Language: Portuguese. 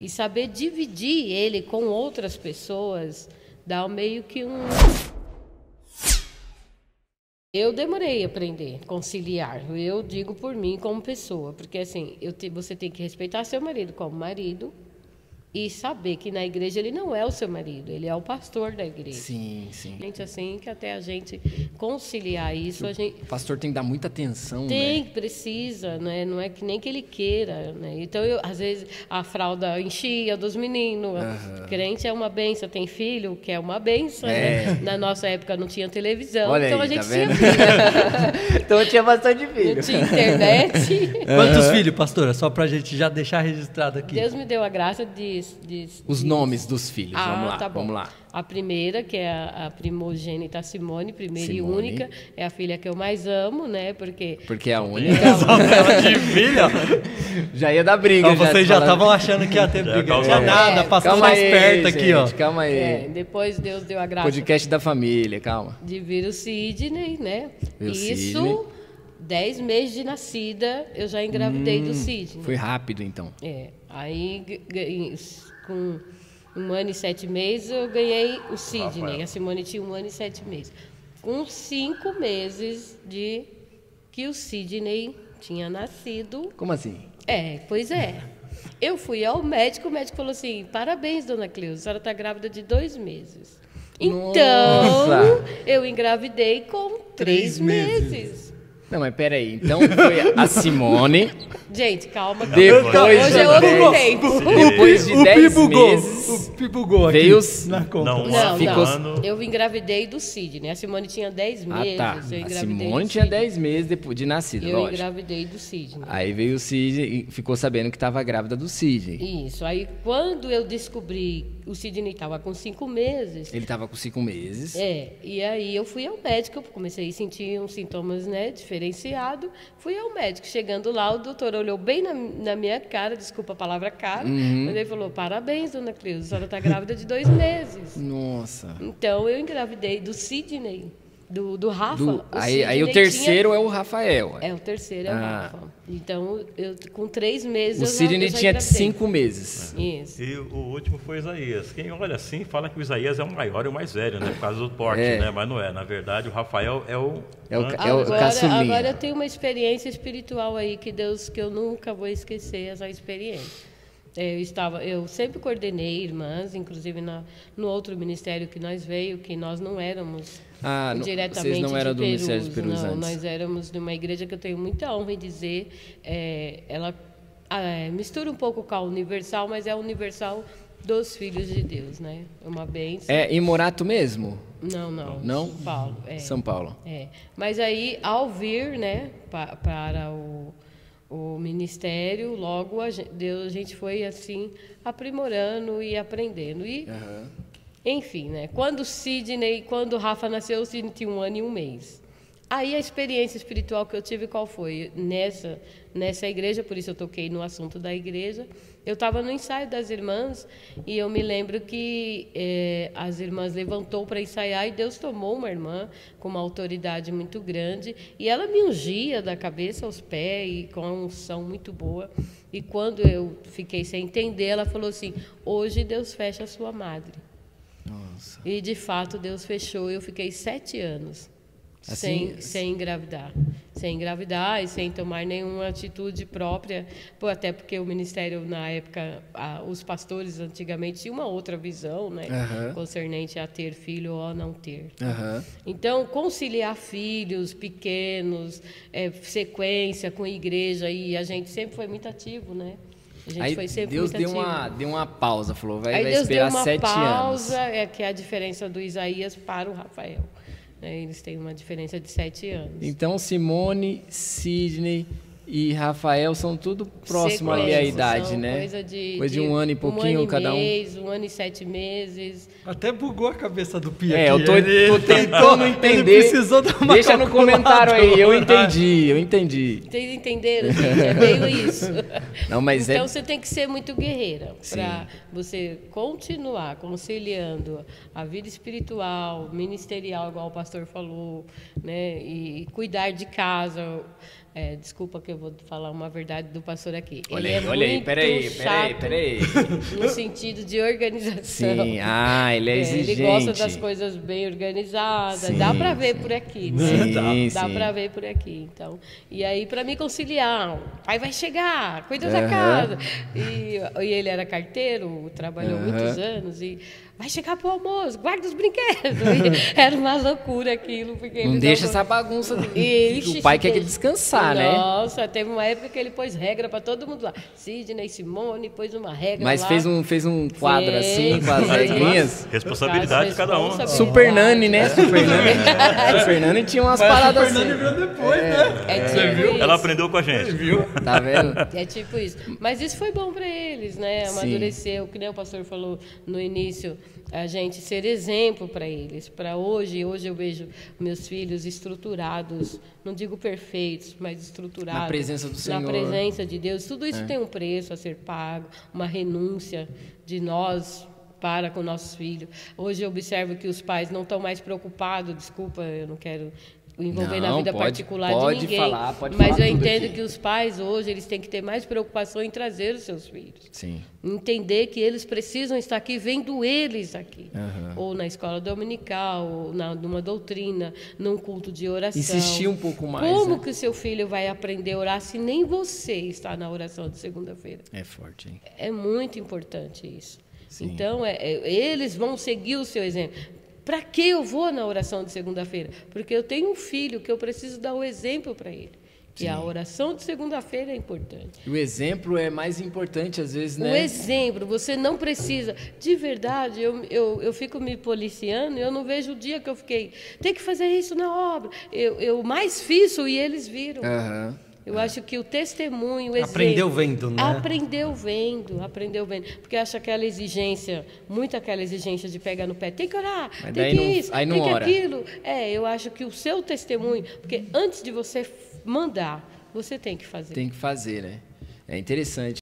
E saber dividir ele com outras pessoas dá meio que um... Eu demorei a aprender, conciliar. Eu digo por mim como pessoa, porque assim, você tem que respeitar seu marido como marido e saber que na igreja ele não é o seu marido, ele é o pastor da igreja. Sim, sim. Gente, assim, que até a gente conciliar isso, a gente... O pastor tem que dar muita atenção, Tem, né? precisa, né? Não é que nem que ele queira, né? Então, às vezes, a fralda enchia dos meninos. Crente é uma benção, tem filho que é uma benção, né? Na nossa época não tinha televisão, Olha então aí, a gente tá tinha vendo? filho. Então tinha bastante filho. Não tinha internet. Quantos filhos, pastora? Só pra gente já deixar registrado aqui. Deus me deu a graça de Os nomes dos filhos, vamos lá, tá bom. vamos lá. A primeira, que é a primogênita Simone, primeira Simone. e única, é a filha que eu mais amo, né? Porque Porque é a única. Ela de filha. Já ia dar briga. Então, vocês já falando. estavam achando que ia ter briga. Não tinha calma. nada, passou Calma mais aí, perto aqui, ó. gente, calma aí. depois Deus deu a graça Podcast da família, calma. de vir o Sidney, né? Veio o Isso, Sidney. 10 meses de nascida, eu já engravidei do Sidney. Foi rápido, então. Aí, com 1 ano e 7 meses, eu ganhei o Sidney. Rafael. A Simone tinha 1 ano e 7 meses. Com 5 meses de que o Sidney tinha nascido. Como assim? Pois é. Eu fui ao médico, o médico falou assim, parabéns, dona Cleusa, a senhora está grávida de 2 meses. Então, Nossa! eu engravidei com 3 meses. Não, mas peraí. Então foi a Simone. Gente, calma. Depois Hoje é outro de tempo. Depois de 10 meses. O Pi bugou aqui veio os- na conta. Não, Não, eu engravidei do Sidney. A Simone tinha 10 meses. tá. Eu A engravidei Simone do tinha Sidney. 10 meses depois de nascida, Eu lógico. engravidei do Sidney. Aí veio o Sidney e ficou sabendo que estava grávida do Sidney. Isso. Aí, quando eu descobri, o Sidney estava com 5 meses. Ele estava com 5 meses. E aí eu fui ao médico, eu comecei a sentir uns sintomas, né, diferenciados. Fui ao médico. Chegando lá, o doutor olhou bem na minha cara, desculpa a palavra cara, mas ele falou, parabéns, dona Cleusa, a senhora está grávida de 2 meses. Nossa. Então, eu engravidei do Sidney, do Rafa. Aí Sidney o terceiro é o Rafael. O terceiro é o Rafa. Então, eu com 3 meses O Sidney eu já tinha engravidei. 5 meses. Isso. E o último foi Isaías. Quem olha assim fala que o Isaías é o maior e o mais velho, né? Por causa do porte, né? Mas não é. Na verdade, o Rafael é o... caçulinha. Agora eu tenho uma experiência espiritual aí que eu nunca vou esquecer essa experiência. Eu sempre coordenei irmãs, inclusive no outro ministério que nós veio, que nós não éramos diretamente vocês não eram de do Ministério de Perus não, antes. nós éramos de uma igreja que eu tenho muita honra em dizer, ela mistura um pouco com a Universal, mas é a Universal dos Filhos de Deus, né? É uma bênção. É em Morato mesmo? Não. Não? São Paulo. São Paulo. Mas aí, ao vir, né, para o ministério, logo a gente foi assim aprimorando e aprendendo. Enfim, né? Quando o Rafa nasceu, o Sidney tinha 1 ano e 1 mês. Aí a experiência espiritual que eu tive, qual foi? Nessa igreja, por isso eu toquei no assunto da igreja. Eu estava no ensaio das irmãs e eu me lembro que as irmãs levantou para ensaiar e Deus tomou uma irmã com uma autoridade muito grande e ela me ungia da cabeça aos pés e com uma unção muito boa. E quando eu fiquei sem entender, ela falou assim, hoje Deus fecha a sua madre. Nossa. E de fato Deus fechou. Eu fiquei 7 anos Assim, sem engravidar. Sem engravidar e sem tomar nenhuma atitude própria, até porque o ministério, na época, os pastores antigamente tinham uma outra visão, né, concernente a ter filho ou a não ter. Então, conciliar filhos pequenos, sequência com igreja, e a gente sempre foi muito ativo, né? A gente Aí foi sempre Deus muito deu uma pausa, falou, vai Deus esperar deu uma 7 pausa, anos. que é a diferença do Isaías para o Rafael. Eles têm uma diferença de 7 anos. Então, Simone, Sidney e Rafael são tudo próximo ali à idade, né? Coisa de 1 ano e pouquinho cada um. 1 ano e 7 meses. Até bugou a cabeça do Pia Eu tô tentando entender. Ele precisou dar uma Deixa no comentário aí, eu calculada. entendi. Vocês entenderam, gente? É meio isso. Não, mas então, você tem que ser muito guerreira para você continuar conciliando a vida espiritual, ministerial, igual o pastor falou, né? E cuidar de casa. desculpa que eu vou falar uma verdade do pastor aqui. Olha Ele aí, olha aí, muito peraí. chato no sentido de organização. Sim, ele é exigente. Ele gosta das coisas bem organizadas. Sim, dá para ver por aqui, né? Sim, Dá sim. para ver por aqui. Então, e aí, para me conciliar, o pai vai chegar, cuida da casa. E ele era carteiro, trabalhou muitos anos e vai chegar pro almoço, guarda os brinquedos. E era uma loucura aquilo. Porque Não deixa essa bagunça. O pai quer descansar, né? Nossa, teve uma época que ele pôs regra para todo mundo lá. Sidney, Simone, pôs uma regra Mas lá. fez um quadro assim, com as regrinhas. Responsabilidade de cada um. Super Nani, né? Super Nani. Super Nani tinha umas paradas assim. Fernando viu depois, né? Você viu? Ela aprendeu com a gente. Viu? Tá vendo? É tipo isso. Mas isso foi bom para eles, né? Amadureceu, que nem o pastor falou no início, a gente ser exemplo para eles. Para hoje eu vejo meus filhos estruturados, não digo perfeitos, mas estruturados. Na presença do Senhor. Na presença de Deus. Tudo isso tem um preço a ser pago, uma renúncia de nós para com nossos filhos. Hoje eu observo que os pais não estão mais preocupados, desculpa, eu não quero envolver na vida particular de ninguém. Pode mas falar eu entendo aqui. que os pais hoje eles têm que ter mais preocupação em trazer os seus filhos. Sim. Entender que eles precisam estar aqui, vendo eles aqui. Ou na escola dominical, ou numa doutrina, num culto de oração. Insistir um pouco mais. Como que o seu filho vai aprender a orar se nem você está na oração de segunda-feira? É forte, hein? É muito importante isso. Sim. Então, eles vão seguir o seu exemplo. Para que eu vou na oração de segunda-feira? Porque eu tenho um filho que eu preciso dar o exemplo para ele. E a oração de segunda-feira é importante. O exemplo é mais importante, às vezes, né? O exemplo, você não precisa. De verdade, eu fico me policiando e eu não vejo o dia que eu fiquei. Tem que fazer isso na obra. Eu mais fiz e eles viram. Eu acho que o testemunho, o exemplo... Aprendeu vendo, né? Aprendeu vendo. Porque acha aquela exigência, muito aquela exigência de pegar no pé. Tem que orar, mas tem que isso, aí não tem que ora. aquilo. Eu acho que o seu testemunho... Porque antes de você mandar, você tem que fazer. Tem que fazer, né? É interessante.